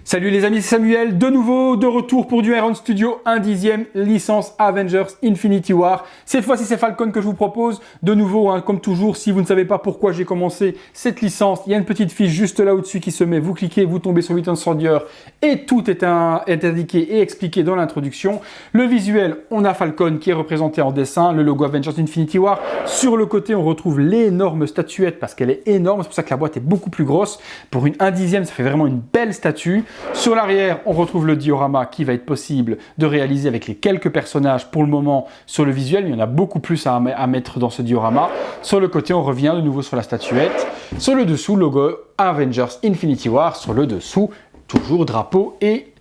Salut les amis, c'est Samuel, de nouveau, de retour pour du Iron Studio, 1/10 licence Avengers Infinity War. Cette fois-ci, c'est Falcon que je vous propose. De nouveau, comme toujours, si vous ne savez pas pourquoi j'ai commencé cette licence, il y a une petite fiche juste là au-dessus qui se met. Vous cliquez, vous tombez sur Winter Soldier et tout est indiqué et expliqué dans l'introduction. Le visuel, on a Falcon qui est représenté en dessin, le logo Avengers Infinity War. Sur le côté, on retrouve l'énorme statuette parce qu'elle est énorme. C'est pour ça que la boîte est beaucoup plus grosse. Pour une 1/10, ça fait vraiment une belle statue. Sur l'arrière, on retrouve le diorama qui va être possible de réaliser avec les quelques personnages pour le moment sur le visuel. Il y en a beaucoup plus à mettre dans ce diorama. Sur le côté, on revient de nouveau sur la statuette. Sur le dessous, logo Avengers Infinity War. Sur le dessous, toujours drapeau et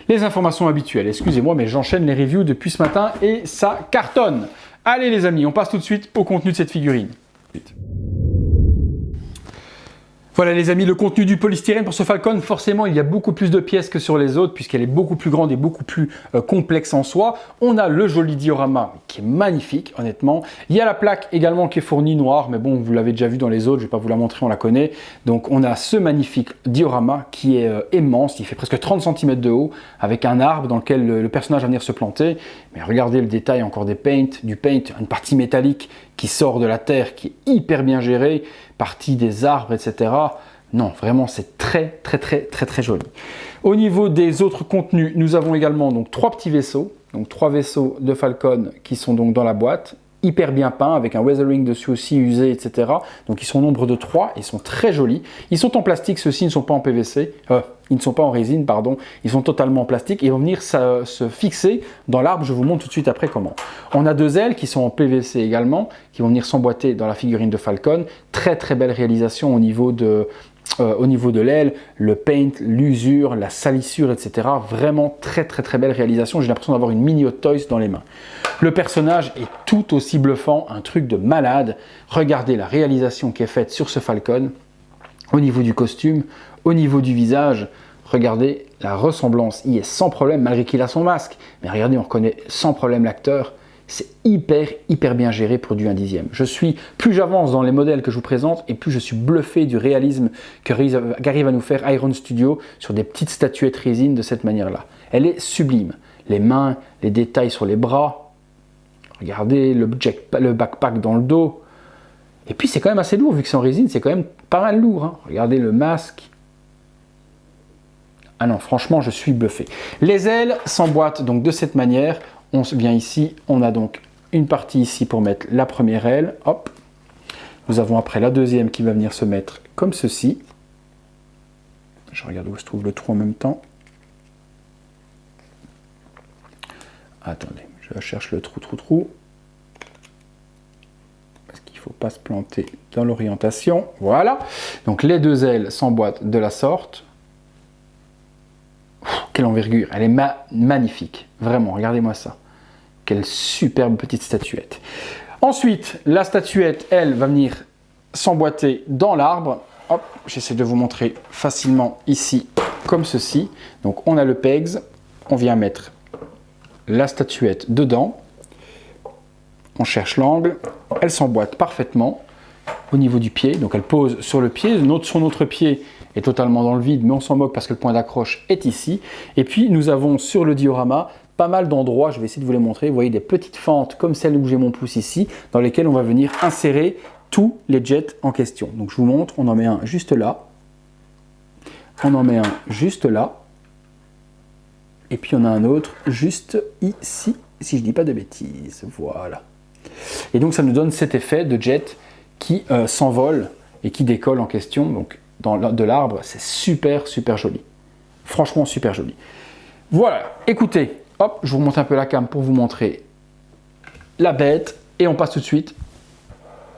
les informations habituelles. Excusez-moi, mais j'enchaîne les reviews depuis ce matin et ça cartonne. Allez les amis, on passe tout de suite au contenu de cette figurine. Voilà les amis, le contenu du polystyrène pour ce Falcon, forcément il y a beaucoup plus de pièces que sur les autres puisqu'elle est beaucoup plus grande et beaucoup plus complexe en soi. On a le joli diorama qui est magnifique honnêtement. Il y a la plaque également qui est fournie noire, mais bon vous l'avez déjà vu dans les autres, je ne vais pas vous la montrer, on la connaît. Donc on a ce magnifique diorama qui est immense, il fait presque 30 cm de haut avec un arbre dans lequel le personnage va venir se planter. Mais regardez le détail encore du paint, une partie métallique qui sort de la terre, qui est hyper bien gérée, partie des arbres, etc. Non, vraiment, c'est très joli. Au niveau des autres contenus, nous avons également donc 3 petits vaisseaux, donc 3 vaisseaux de Falcon qui sont donc dans la boîte, hyper bien peints, avec un weathering dessus aussi usé, etc. Donc ils sont au nombre de 3, ils sont très jolis. Ils sont en plastique, ceux-ci ne sont pas en PVC, ils ne sont pas en résine, pardon, ils sont totalement en plastique et ils vont venir se fixer dans l'arbre. Je vous montre tout de suite après comment. On a 2 ailes qui sont en PVC également, qui vont venir s'emboîter dans la figurine de Falcon. Très belle réalisation au niveau de l'aile, le paint, l'usure, la salissure, etc. Vraiment très belle réalisation. J'ai l'impression d'avoir une mini Hot Toys dans les mains. Le personnage est tout aussi bluffant, un truc de malade. Regardez la réalisation qui est faite sur ce Falcon. Au niveau du costume, au niveau du visage, regardez la ressemblance. Il est sans problème malgré qu'il a son masque. Mais regardez, on reconnaît sans problème l'acteur. C'est hyper bien géré pour du 1/10. Plus j'avance dans les modèles que je vous présente et plus je suis bluffé du réalisme qu'arrive à nous faire Iron Studio sur des petites statuettes résine de cette manière-là. Elle est sublime. Les mains, les détails sur les bras. Regardez le backpack dans le dos. Et puis c'est quand même assez lourd, vu que c'est en résine, c'est quand même pas mal lourd. Hein. Regardez le masque. Ah non, franchement, je suis bluffé. Les ailes s'emboîtent donc de cette manière. On vient ici, on a donc une partie ici pour mettre la première aile. Hop. Nous avons après la deuxième qui va venir se mettre comme ceci. Je regarde où se trouve le trou en même temps. Attendez, je cherche le trou. Parce qu'il ne faut pas se planter dans l'orientation. Voilà. Donc les 2 ailes s'emboîtent de la sorte. Quelle envergure. Elle est magnifique. Vraiment, regardez-moi ça. Quelle superbe petite statuette. Ensuite, la statuette, elle, va venir s'emboîter dans l'arbre. Hop, j'essaie de vous montrer facilement ici, comme ceci. Donc, on a le pegs. On vient mettre la statuette dedans. On cherche l'angle. Elle s'emboîte parfaitement au niveau du pied. Donc, elle pose sur le pied. Son autre pied est totalement dans le vide, mais on s'en moque parce que le point d'accroche est ici. Et puis, nous avons sur le diorama pas mal d'endroits, je vais essayer de vous les montrer. Vous voyez des petites fentes comme celle où j'ai mon pouce ici, dans lesquelles on va venir insérer tous les jets en question. Donc je vous montre, on en met un juste là, on en met un juste là, et puis on a un autre juste ici, si je ne dis pas de bêtises. Voilà. Et donc ça nous donne cet effet de jet qui s'envole et qui décolle en question, donc de l'arbre. C'est super joli. Franchement super joli. Voilà, écoutez. Hop, je vous montre un peu la cam pour vous montrer la bête et on passe tout de suite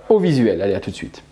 au visuel. Allez, à tout de suite.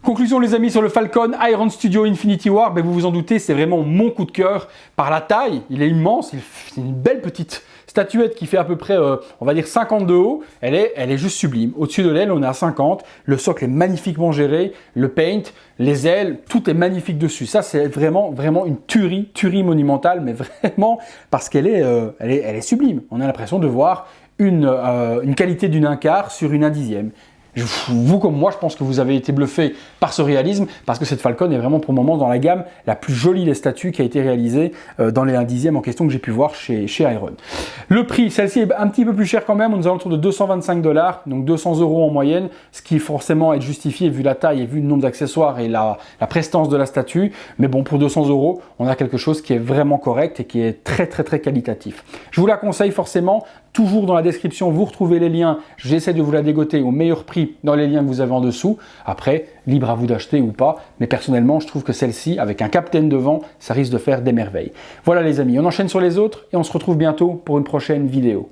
Conclusion les amis sur le Falcon Iron Studio Infinity War, ben vous vous en doutez, c'est vraiment mon coup de cœur par la taille, il est immense, c'est une belle petite statuette qui fait à peu près, on va dire 50 de haut, elle est juste sublime. Au-dessus de l'aile, on est à 50, le socle est magnifiquement géré, le paint, les ailes, tout est magnifique dessus. Ça, c'est vraiment une tuerie monumentale, mais vraiment parce qu'elle est sublime. On a l'impression de voir une qualité d'une 1/4 sur une 1/10. Vous comme moi, je pense que vous avez été bluffé par ce réalisme parce que cette Falcon est vraiment pour le moment dans la gamme la plus jolie des statues qui a été réalisée dans les 1/10 en question que j'ai pu voir chez Iron. Le prix, celle-ci est un petit peu plus chère quand même, on est autour de 225 $, donc 200 € en moyenne, ce qui forcément est justifié vu la taille et vu le nombre d'accessoires et la prestance de la statue. Mais bon, pour 200 €, on a quelque chose qui est vraiment correct et qui est très qualitatif. Je vous la conseille forcément. Toujours dans la description, vous retrouvez les liens. J'essaie de vous la dégoter au meilleur prix dans les liens que vous avez en dessous. Après, libre à vous d'acheter ou pas. Mais personnellement, je trouve que celle-ci, avec un Captain devant, ça risque de faire des merveilles. Voilà les amis, on enchaîne sur les autres et on se retrouve bientôt pour une prochaine vidéo.